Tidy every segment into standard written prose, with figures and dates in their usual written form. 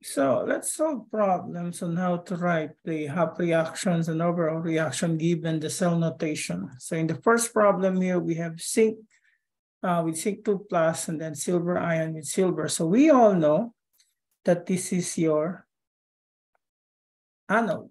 So let's solve problems on how to write the half reactions and overall reaction given the cell notation. So in the first problem here, we have zinc with zinc 2 plus and then silver ion with silver. So we all know that this is your anode.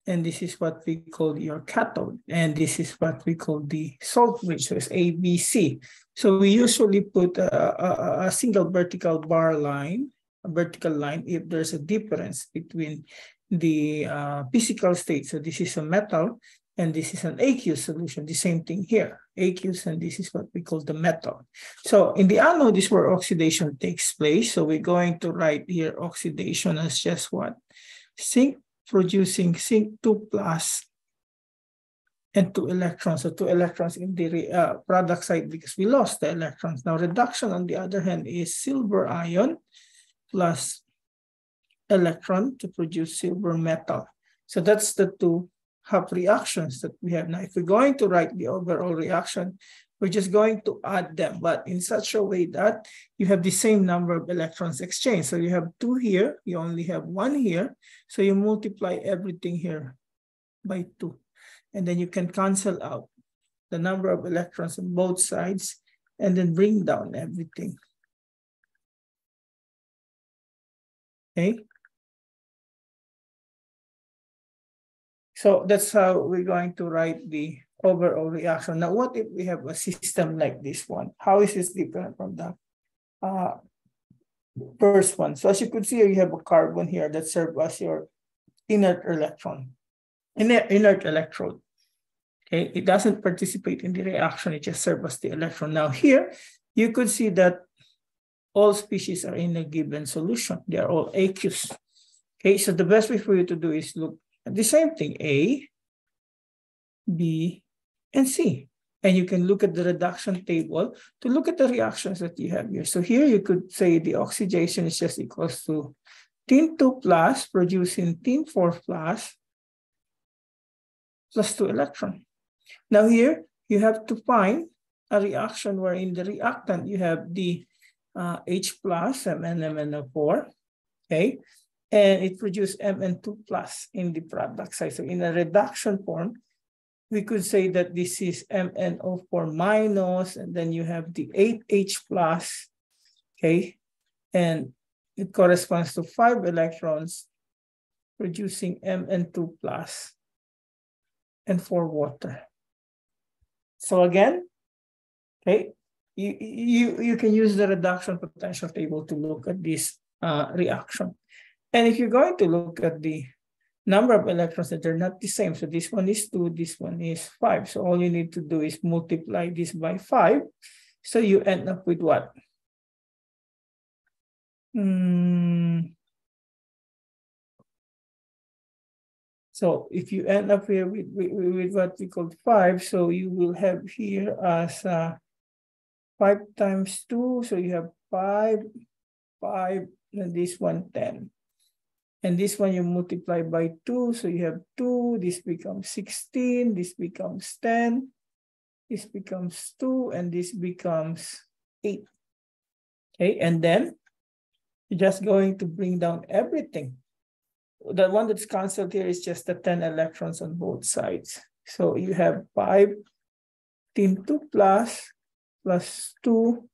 And this is what we call your cathode. And this is what we call the salt bridge, so it's ABC. So we usually put a single vertical bar line, a vertical line, if there's a difference between the physical state. So this is a metal, and this is an aqueous solution. The same thing here, aqueous, and this is what we call the metal. So in the anode, this is where oxidation takes place. So we're going to write here oxidation as just what? Zinc producing zinc 2 plus and 2 electrons. So 2 electrons in the product side because we lost the electrons. Now reduction on the other hand is silver ion plus electron to produce silver metal. So that's the two half reactions that we have. Now if we're going to write the overall reaction, we're just going to add them, but in such a way that you have the same number of electrons exchanged. So you have 2 here, you only have 1 here. So you multiply everything here by 2. And then you can cancel out the number of electrons on both sides and then bring down everything. Okay. So that's how we're going to write the overall reaction. Now, what if we have a system like this one? How is this different from the first one? So as you could see, you have a carbon here that serves as your inert electron, inert electrode. Okay, it doesn't participate in the reaction, it just serves as the electron. Now here, you could see that all species are in a given solution. They are all aqueous. Okay, so the best way for you to do is look at the same thing, A, B, and C. And you can look at the reduction table to look at the reactions that you have here. So here you could say the oxidation is just equals to tin 2 plus producing tin 4 plus 2 electron. Now here you have to find a reaction wherein the reactant you have the H plus MnMnO4, okay, and it produces Mn2 plus in the product side. So in a reduction form, we could say that this is MnO4 minus, and then you have the 8H plus, okay, and it corresponds to 5 electrons producing Mn2 plus and 4 water. So again, okay, you can use the reduction potential table to look at this reaction. And if you're going to look at the number of electrons, that they're not the same. So this one is 2, this one is 5. So all you need to do is multiply this by 5. So you end up with what? So if you end up here with what we call 5, so you will have here as 5 times 2. So you have 5, and this one 10. And this one you multiply by 2, so you have 2, this becomes 16, this becomes 10, this becomes 2, and this becomes 8. Okay, and then you're just going to bring down everything. The one that's canceled here is just the 10 electrons on both sides. So you have 5 tin 2 plus 2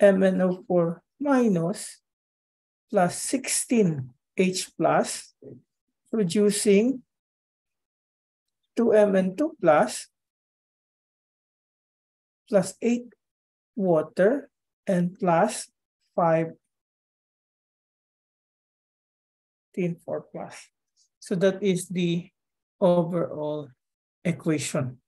MnO4 minus plus 16 H plus producing 2 Mn2 plus 8 water and plus 5 tin 4 plus. So that is the overall equation.